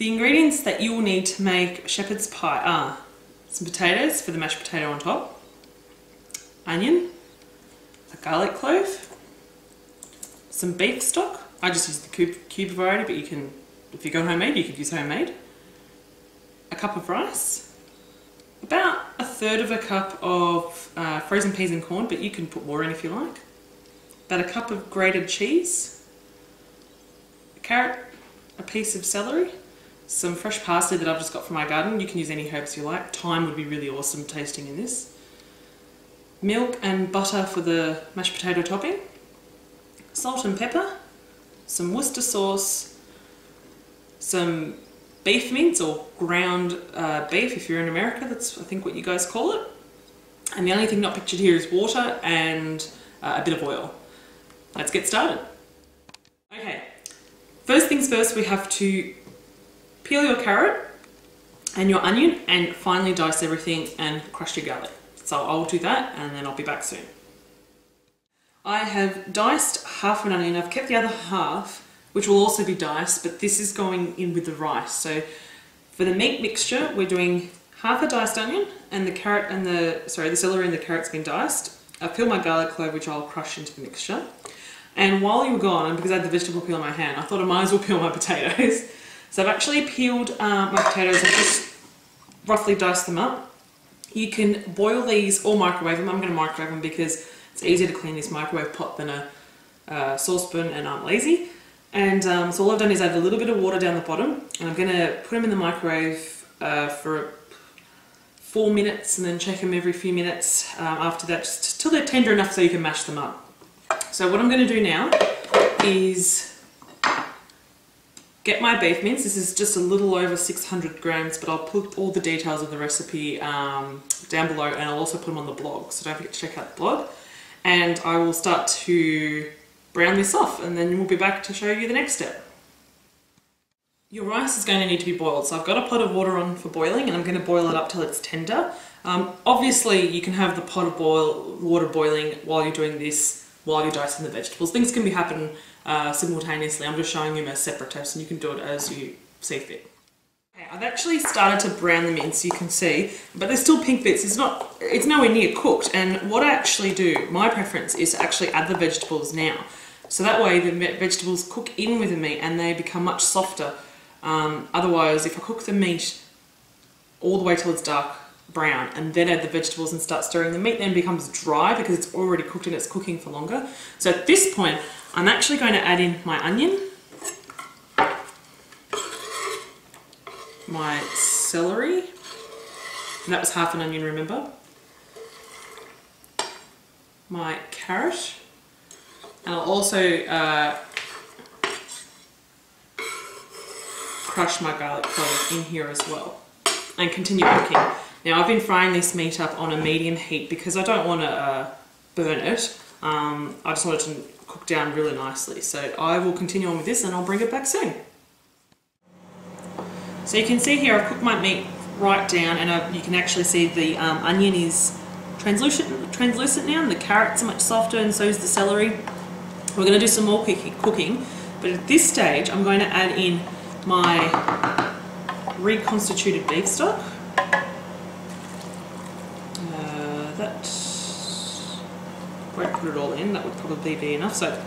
The ingredients that you will need to make shepherd's pie are some potatoes for the mashed potato on top, onion, a garlic clove, some beef stock. I just use the cube variety, but you can, if you go homemade, you could use homemade. A cup of rice, about a third of a cup of frozen peas and corn, but you can put more in if you like. About a cup of grated cheese, a carrot, a piece of celery, some fresh parsley that I've just got from my garden. You can use any herbs you like. Thyme would be really awesome tasting in this. Milk and butter for the mashed potato topping. Salt and pepper. Some Worcester sauce. Some beef mince or ground beef if you're in America. That's I think what you guys call it. And the only thing not pictured here is water and a bit of oil. Let's get started. Okay, first things first, we have to peel your carrot and your onion and finely dice everything and crush your garlic. So I'll do that and then I'll be back soon. I have diced half an onion. I've kept the other half, which will also be diced, but this is going in with the rice. So for the meat mixture, we're doing half a diced onion and the carrot and the celery and the carrot's been diced. I've peeled my garlic clove, which I'll crush into the mixture. And while you were gone, and because I had the vegetable peel in my hand, I thought I might as well peel my potatoes. So I've actually peeled my potatoes and just roughly diced them up. You can boil these or microwave them. I'm going to microwave them because it's easier to clean this microwave pot than a saucepan, and I'm lazy. And so all I've done is add a little bit of water down the bottom, and I'm going to put them in the microwave for 4 minutes and then check them every few minutes after that, just till they're tender enough so you can mash them up. So what I'm going to do now is get my beef mince. This is just a little over 600 grams, but I'll put all the details of the recipe down below, and I'll also put them on the blog, so don't forget to check out the blog. And I will start to brown this off, and then we'll be back to show you the next step. Your rice is going to need to be boiled, so I've got a pot of water on for boiling, and I'm going to boil it up till it's tender. Obviously you can have the pot of water boiling while you're doing this, while you're dicing the vegetables. Things can happen simultaneously. I'm just showing you a separate steps, and you can do it as you see fit. Okay, I've actually started to brown the mince, you can see, but there's still pink bits. It's nowhere near cooked, and what I actually do, my preference is to actually add the vegetables now. So that way the vegetables cook in with the meat and they become much softer. Otherwise, if I cook the meat all the way till it's dark brown and then add the vegetables and start stirring, the meat then becomes dry because it's already cooked and it's cooking for longer. So at this point, I'm actually going to add in my onion, my celery, and that was half an onion, remember, my carrot, and I'll also crush my garlic clove in here as well and continue cooking. Now I've been frying this meat up on a medium heat because I don't want to burn it. I just want it to cook down really nicely. So I will continue on with this and I'll bring it back soon. So you can see here I've cooked my meat right down, and you can actually see the onion is translucent now, and the carrots are much softer, and so is the celery. We're going to do some more cooking, but at this stage I'm going to add in my reconstituted beef stock. That won't put it all in, that would probably be enough, so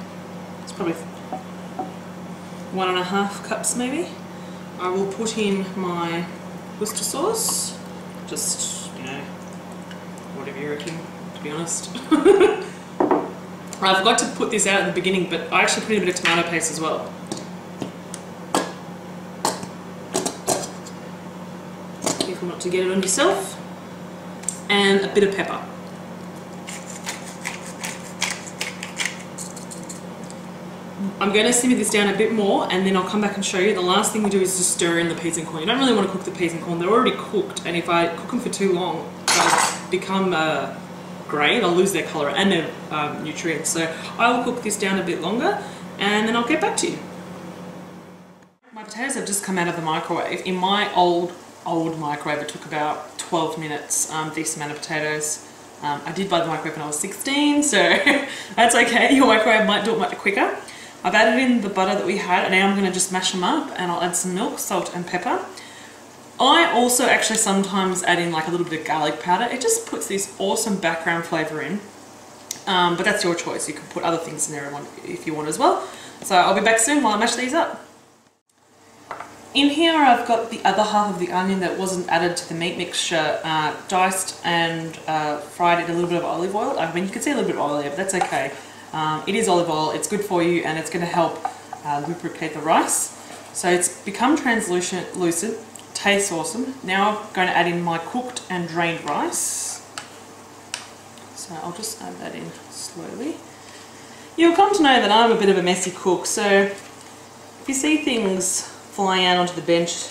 it's probably 1.5 cups maybe. I will put in my Worcester sauce, just, you know, whatever you reckon, to be honest. I forgot to put this out at the beginning, but I actually put in a bit of tomato paste as well. Careful not to get it on yourself. And a bit of pepper. I'm going to simmer this down a bit more, and then I'll come back and show you. The last thing we do is just stir in the peas and corn. You don't really want to cook the peas and corn, they're already cooked, and if I cook them for too long, they'll become grey, they'll lose their colour and their nutrients. So I will cook this down a bit longer, and then I'll get back to you. My potatoes have just come out of the microwave. In my old microwave, it took about 12 minutes, this amount of potatoes. I did buy the microwave when I was 16, so that's okay. Your microwave might do it much quicker. I've added in the butter that we had, and now I'm going to just mash them up, and I'll add some milk, salt and pepper. I also actually sometimes add in like a little bit of garlic powder. It just puts this awesome background flavour in. But that's your choice. You can put other things in there if you want as well. So I'll be back soon while I mash these up. In here I've got the other half of the onion that wasn't added to the meat mixture, diced and fried in a little bit of olive oil. I mean, you can see a little bit of oil there, but that's okay. It is olive oil, it's good for you, and it's going to help lubricate the rice. So it's become translucent, lucid, tastes awesome. Now I'm going to add in my cooked and drained rice. So I'll just add that in slowly. You'll come to know that I'm a bit of a messy cook, so if you see things flying out onto the bench,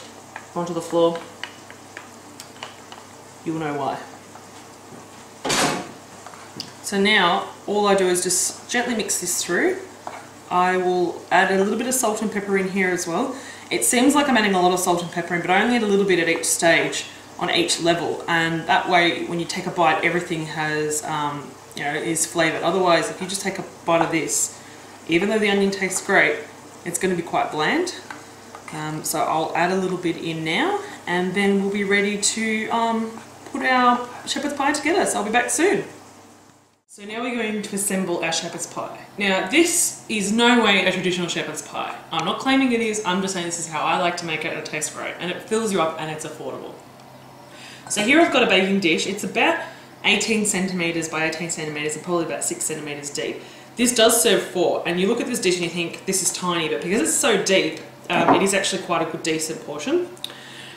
onto the floor, you'll know why. So now all I do is just gently mix this through. I will add a little bit of salt and pepper in here as well. It seems like I'm adding a lot of salt and pepper in, but I only add a little bit at each stage on each level, and that way when you take a bite everything has is flavoured. Otherwise, if you just take a bite of this, even though the onion tastes great, it's going to be quite bland. So I'll add a little bit in now, and then we'll be ready to put our shepherd's pie together. So I'll be back soon. So now we're going to assemble our shepherd's pie. Now this is no way a traditional shepherd's pie. I'm not claiming it is, I'm just saying this is how I like to make it, and it tastes great and it fills you up and it's affordable. So here I've got a baking dish. It's about 18 centimetres by 18 centimetres and probably about 6 centimetres deep. This does serve 4, and you look at this dish and you think this is tiny, but because it's so deep, it is actually quite a good decent portion.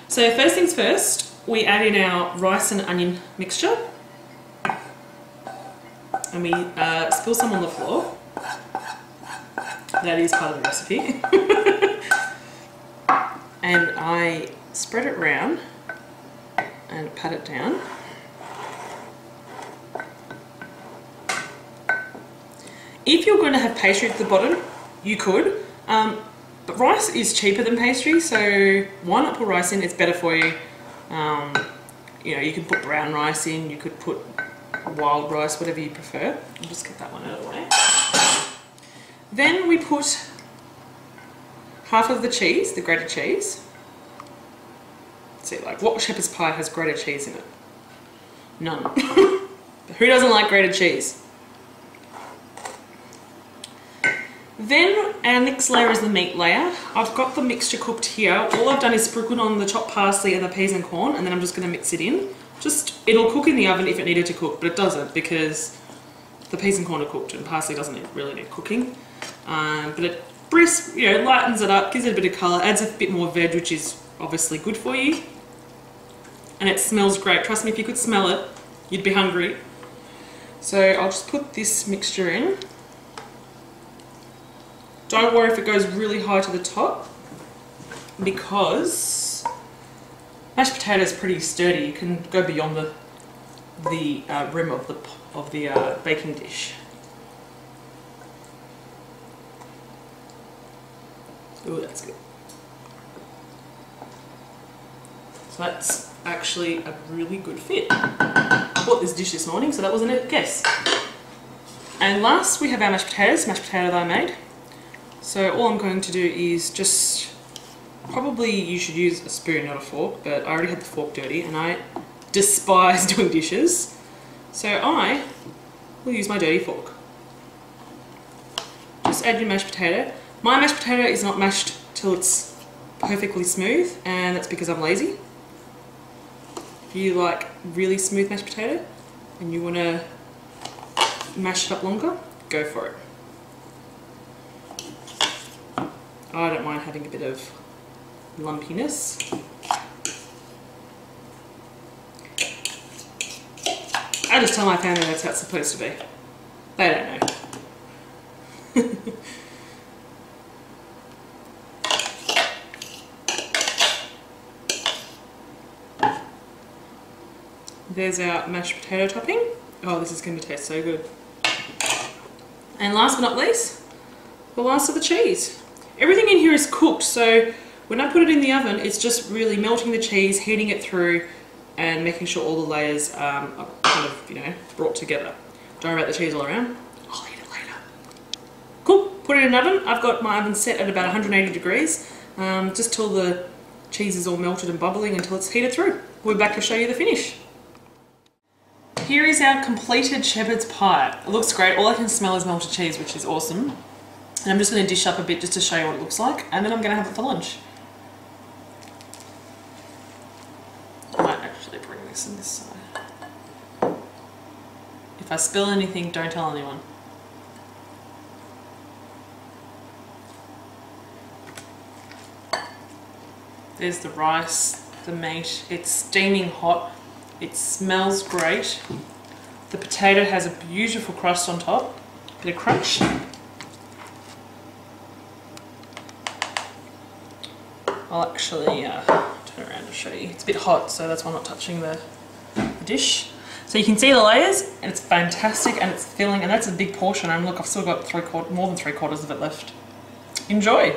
So first things first, we add in our rice and onion mixture. And we spill some on the floor. That is part of the recipe. And I spread it round and pat it down. If you're going to have pastry at the bottom, you could. But rice is cheaper than pastry, so why not put rice in? It's better for you. You can put brown rice in, you could put wild rice, whatever you prefer. I'll just get that one out of the way. Then we put half of the cheese, the grated cheese. See, like, what shepherd's pie has grated cheese in it? None. But who doesn't like grated cheese? Then our next layer is the meat layer. I've got the mixture cooked here. All I've done is sprinkled on the chopped parsley and the peas and corn, and then I'm just going to mix it in. It'll cook in the oven if it needed to cook, but it doesn't because the peas and corn are cooked and parsley doesn't really need cooking. But it lightens it up, gives it a bit of colour, adds a bit more veg, which is obviously good for you. And it smells great. Trust me, if you could smell it, you'd be hungry. So I'll just put this mixture in. Don't worry if it goes really high to the top, because mashed potato is pretty sturdy. You can go beyond the rim of the baking dish. Ooh, that's good. So that's actually a really good fit. I bought this dish this morning, so that wasn't a guess. And last we have our mashed potato that I made. So all I'm going to do is just, probably you should use a spoon, not a fork, but I already had the fork dirty and I despise doing dishes. So I will use my dirty fork. Just add your mashed potato. My mashed potato is not mashed till it's perfectly smooth, and that's because I'm lazy. If you like really smooth mashed potato and you want to mash it up longer, go for it. I don't mind having a bit of lumpiness. I just tell my family that's how it's supposed to be. They don't know. There's our mashed potato topping. Oh, this is going to taste so good. And last but not least, the last of the cheese. Everything in here is cooked, so when I put it in the oven, it's just really melting the cheese, heating it through, and making sure all the layers are kind of, brought together. Don't worry about the cheese all around. I'll eat it later. Cool. Put it in an oven. I've got my oven set at about 180 degrees, just till the cheese is all melted and bubbling until it's heated through. We'll be back to show you the finish. Here is our completed shepherd's pie. It looks great. All I can smell is melted cheese, which is awesome. And I'm just going to dish up a bit just to show you what it looks like, and then I'm going to have it for lunch. I might actually bring this on this side. If I spill anything, don't tell anyone. There's the rice, the meat. It's steaming hot. It smells great. The potato has a beautiful crust on top. Bit of crunch. I'll actually turn around to show you. It's a bit hot, so that's why I'm not touching the dish. So you can see the layers, and it's fantastic, and it's filling, and that's a big portion. And look, I've still got more than 3/4 of it left. Enjoy!